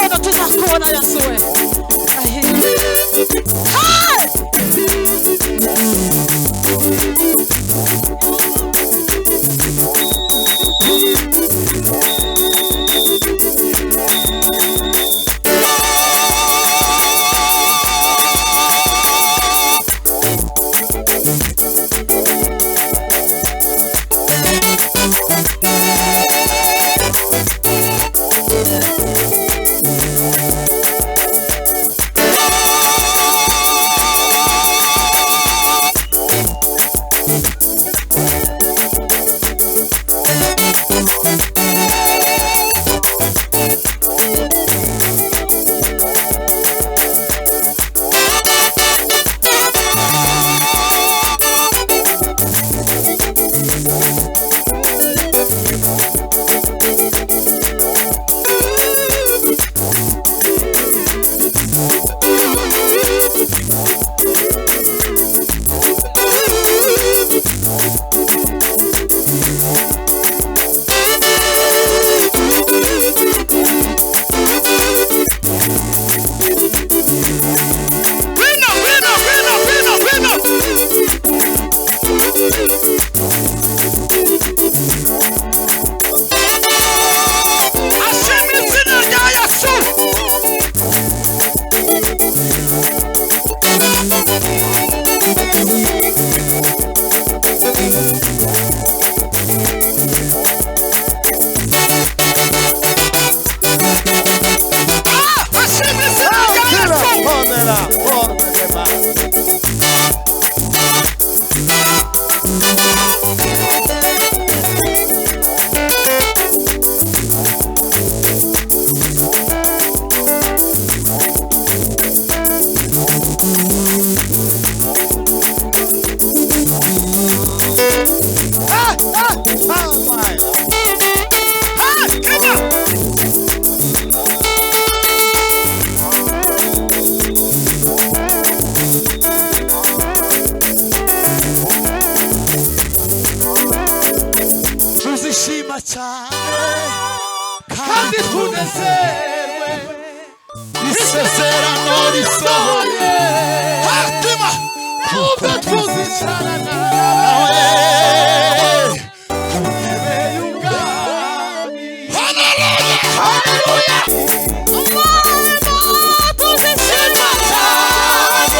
urugendo tuzakubona yasuwe. kandi tunezerwe isezerano risohoye hatima kuko tuzicarana nawe ntebe y'ubwami. Haleluya haleluya tuzishima cyane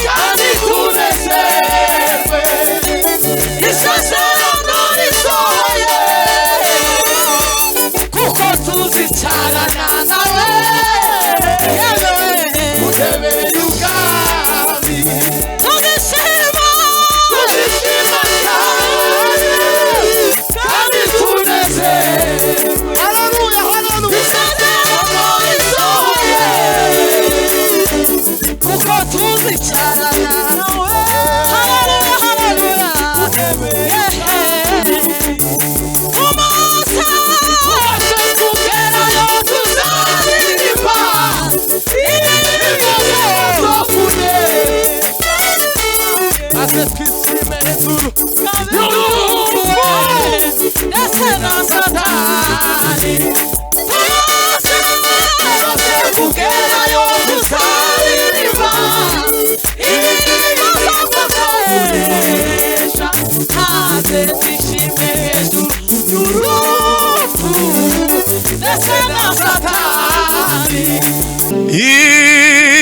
kandi tunezerwe isezerano risohoye kuko tuzicarana nawe ku ntebe y'ubwami. Tuzishima cyane kandi tunezerwe. Haleluya haleluya isezerano risohoye kuko tuzicarana nawe. Haleluya haleluya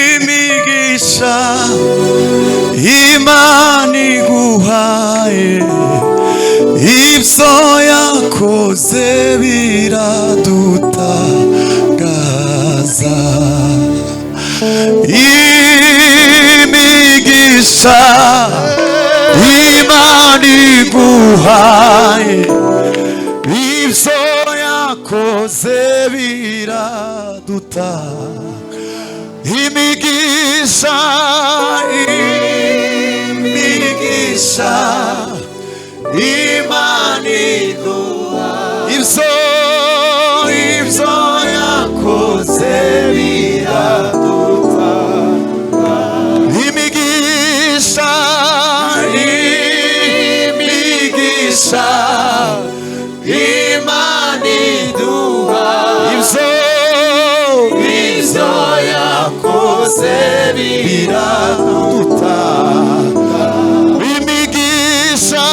imigisha Imana iguhaye ibyo yakoze biradutangaza. Imigisha Imana iguhaye ibyo yakoze biradutangaza. Imigisha imigisha Imana iguhaye ibyo yakoze biradutangaza. Imigisha imigisha Imana iguhaye yakoze biraduta imigisha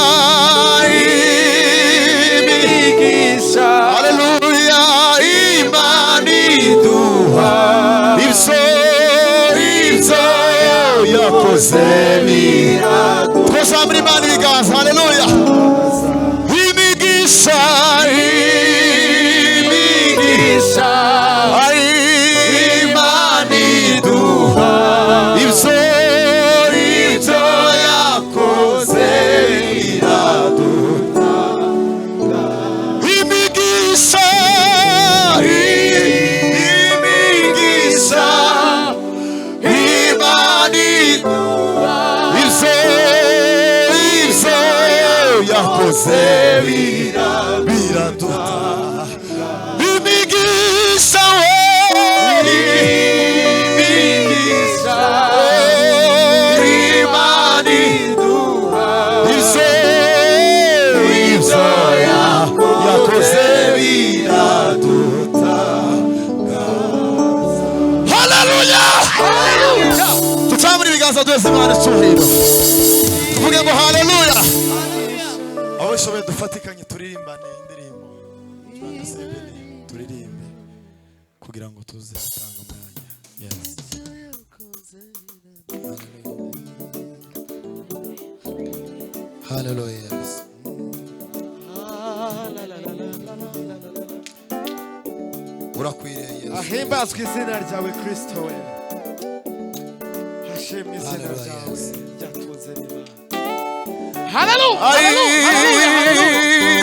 haleluya Imana iduha ibyo yakoze biraduta twazamura Imana ibiganza haleluya imigisha Imana iduha ibyo yakoze biraduta imigisha Imana iduha ibyo yakoze biraduta imigisha Imana iduha ibyo yakoze biraduta haleluya tutamura ibiganza byose Imana icyubahiro tuvuge ngo haleluya aho ishoboye dufatikanye turirimbane indirimbo turirimbe kugira ngo tuze gutanga umwanya yes haleluya yes urakwiriye Yesu ahimbazwe izina ryawe Kristo we hashimwe izina ryawe ryatunze Imana haleluya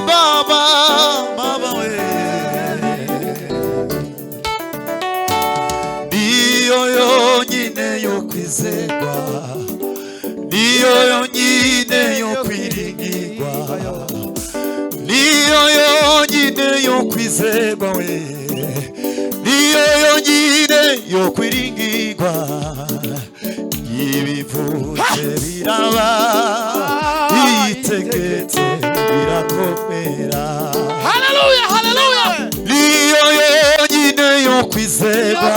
baba we niyo yonyine yo kwizerwa niyo yonyine yo kwiringirwa niyo yonyine yo kwizerwa we niyo yonyine yo kwiringirwa ibivuze biraba itegetse birakomera haleluya haleluya niyo yonyine yo kwizerwa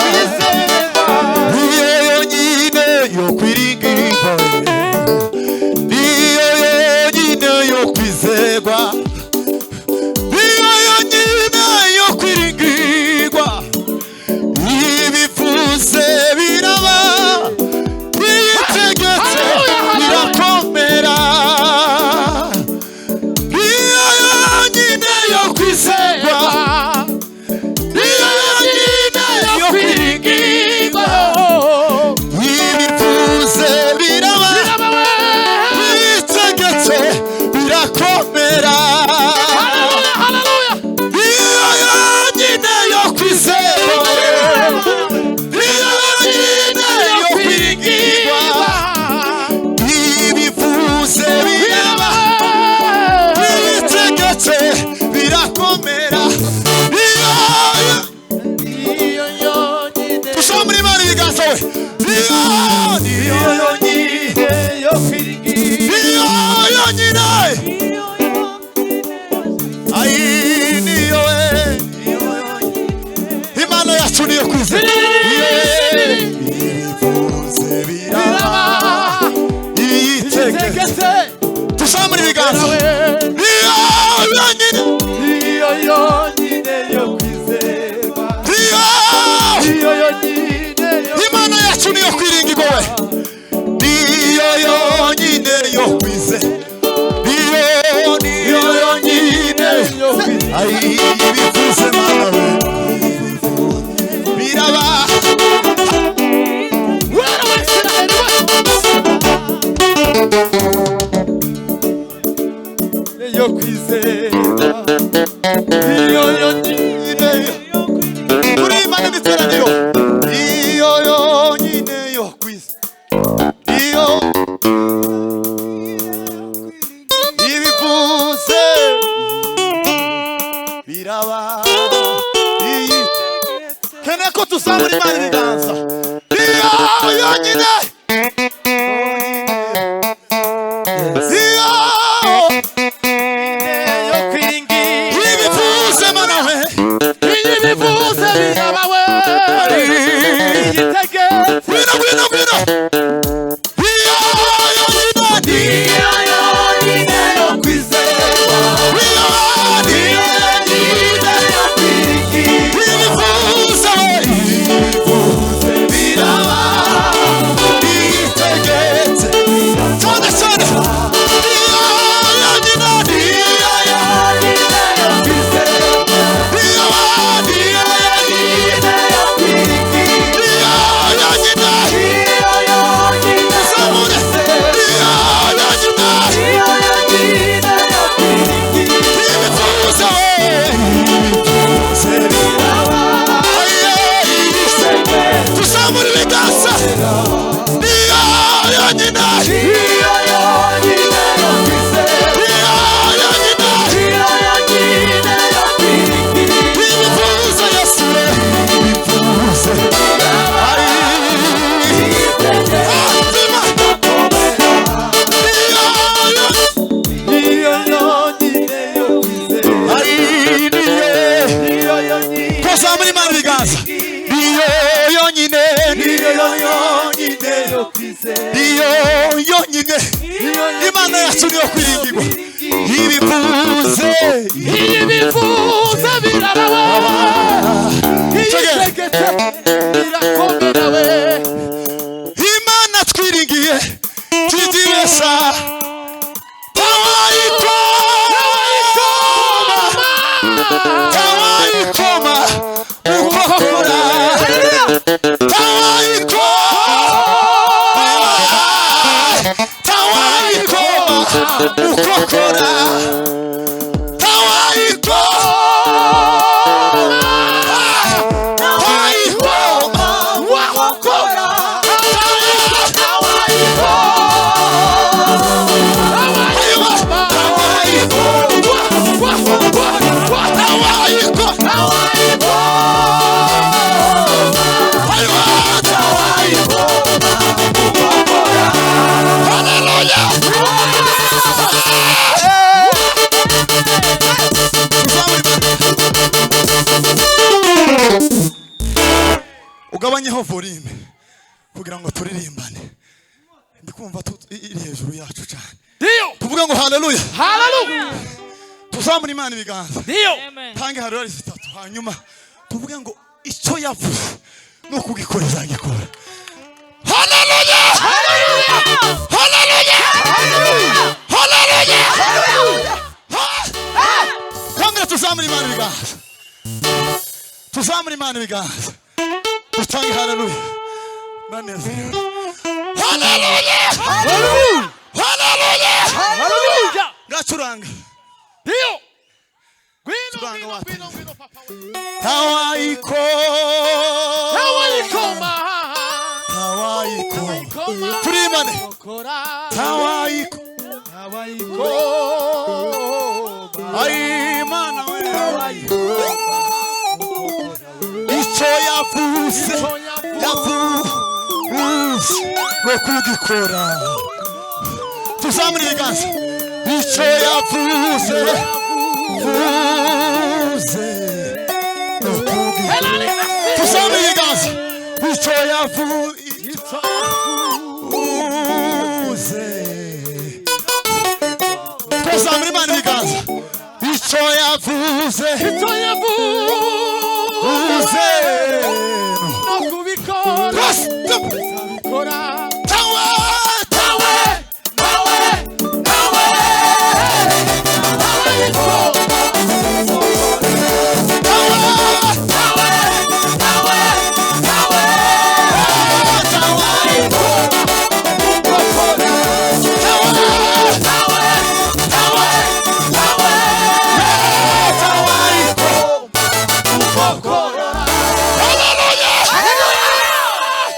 niyo yonyine yo kwiringirwa niyo yonyine yo kwizerwa niyo yonyine yo kwiringirwa ibivuze biraba itegetse birakomera niyo yonyine yo kwizerwa niyo yonyine yo kwiringirwa ibivuze biraba itegetse birakomera niyo yonyine yo kwizerwa niyo yonyine yo kwiringirwa ibivuze biraba itegetse birakomera niyo yonyine tushomura Imana ibiganza we niyo yonyine yo kwiringirwa niyo yonyine ayi niyo Imana yacu niyo kwizera ibivuze biraba itegetse tushomura ibiganza niyo yonyine yo kwizerwa niyo yonyine Imana yacu niyo kwiringirwa we niyo yonyine yo kwizera niyo yonyine ayi ibivuze Mana we biraba yo kwizera iyo yonyine kuri Imana n'iteraniro iyo yonyine yo kwizera iyo ibivuze biraba kene ko tuzamura Imana ibiganza iyo yonyine yitegetse Gwino, gwino, gwino. Iyo yonyine. iyo yonyine yo kwizerwa Iyo yonyine yo kwiringirwa ibifuza bivuze biraba yitegetse. Cyane cyane. Iyo yonyine. iyo yonyine yo kwizerwa Iyo iyo yonyine yo kwiringirwa iyo yonyine. iyo yonyine Zamure. Iyo yonyine. iyo yonyine yo kwiringirwa Ibifuza bivuze biraba tuzamura ibiganza. Iyo yonyine. iyo yonyine yo kwizerwa Iyo yonyine. iyo yonyine yo kwiringirwa Ibifuza Yesu. Ibifuza. iyo yonyine yo kwizerwa iyo yonyine tuzamura Imana ibiganza. Iyo yonyine. iyo yonyine yo kwizerwa Iyo yonyine. Imana yacu niyo kwiringirwa. Ibifuze. Iyi bifuza biraraba iyitegetse birakomera we Imana twiringiye tujibesha tawayikoma ukokora tawayikoma ukokora ugabanyeho volume kugira ngo turirimbane. Ndikumva iri hejuru yacu cyane. Dio Tuvuga ngo haleluya. hallelujah Tuzamura Imana ibiganza. Dio Tange haleluya zitatu. Hanyuma tuvuge ngo icyo yavuze no kugikora izagikora. Haleluya. Haleluya. Haleluya. Tange tuzamura Imana ibiganza. Tuzamura Imana ibiganza. Tutange haleluya. Banezerewe. Haleluya. hallelujah Haleluya. hallelujah Ngacuranga. Dio Gwino Turanga gwino watu. gwino gwino papa we Tawayiko. Tawayikoma Tawayiko. Koma Turimane. Kora Tawayiko. Tawayiko Ay mana we. Icyo yavuze. Yavuze no kugikora. Tuzamura ibiganza. Icyo yavuze. Vuze no kugikora. Tuzamura ibiganza. Icyo yavuze. Tuzamura Imana ibiganza. Icyo yavuze. Vuze no kubikora Kora Tawe.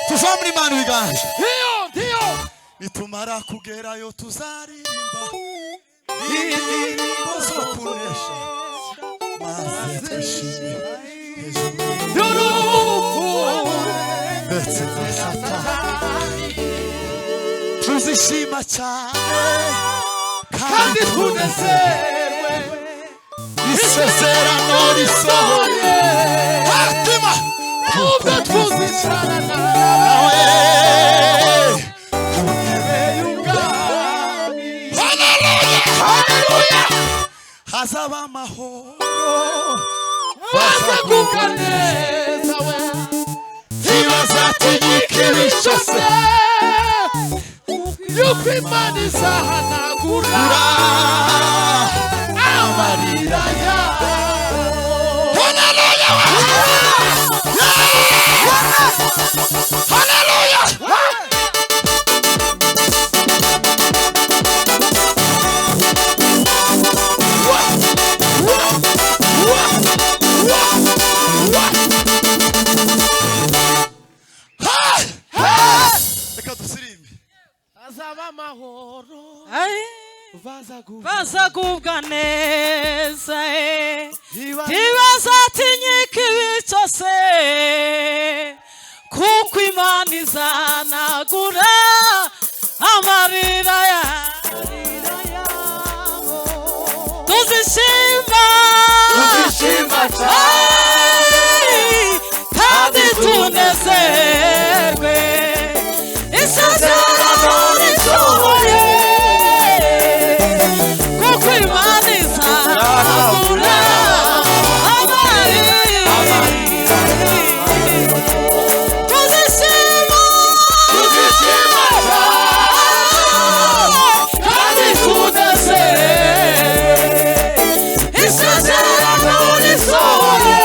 Tuzamura Imana ibiganza. Dio Nitumara kugerayo tuzaririmba indirimbo zo kunesha maze twishime Yurufu ndetse na Satani tuzishima cyane kandi tunezerwe isezerano risohoye hatima Kuko tuzicarana nawe y'ubwami. haleluya hazaba amahoro Bazagubwa neza we. ntibazatinyika ibishose Yuko Imana izahanagura amarira yabo. reka dusirimbe Azaba amahoro. bazagubwa neza ntibazatinyika ibi cyose kuko Imana izanagura amarira yabo. Tuzishima kandi tunezerwe isezerano risohoye kuko Imana izanagura amarira. Tuzishima kandi tunezerwe isezerano risohoye.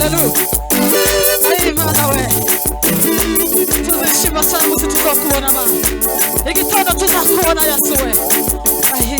haleluya. Ayi Mana we, tuzishima cyane umunsi tuzakubona Mana, igitondo tuzakubona Yesu we. Ayi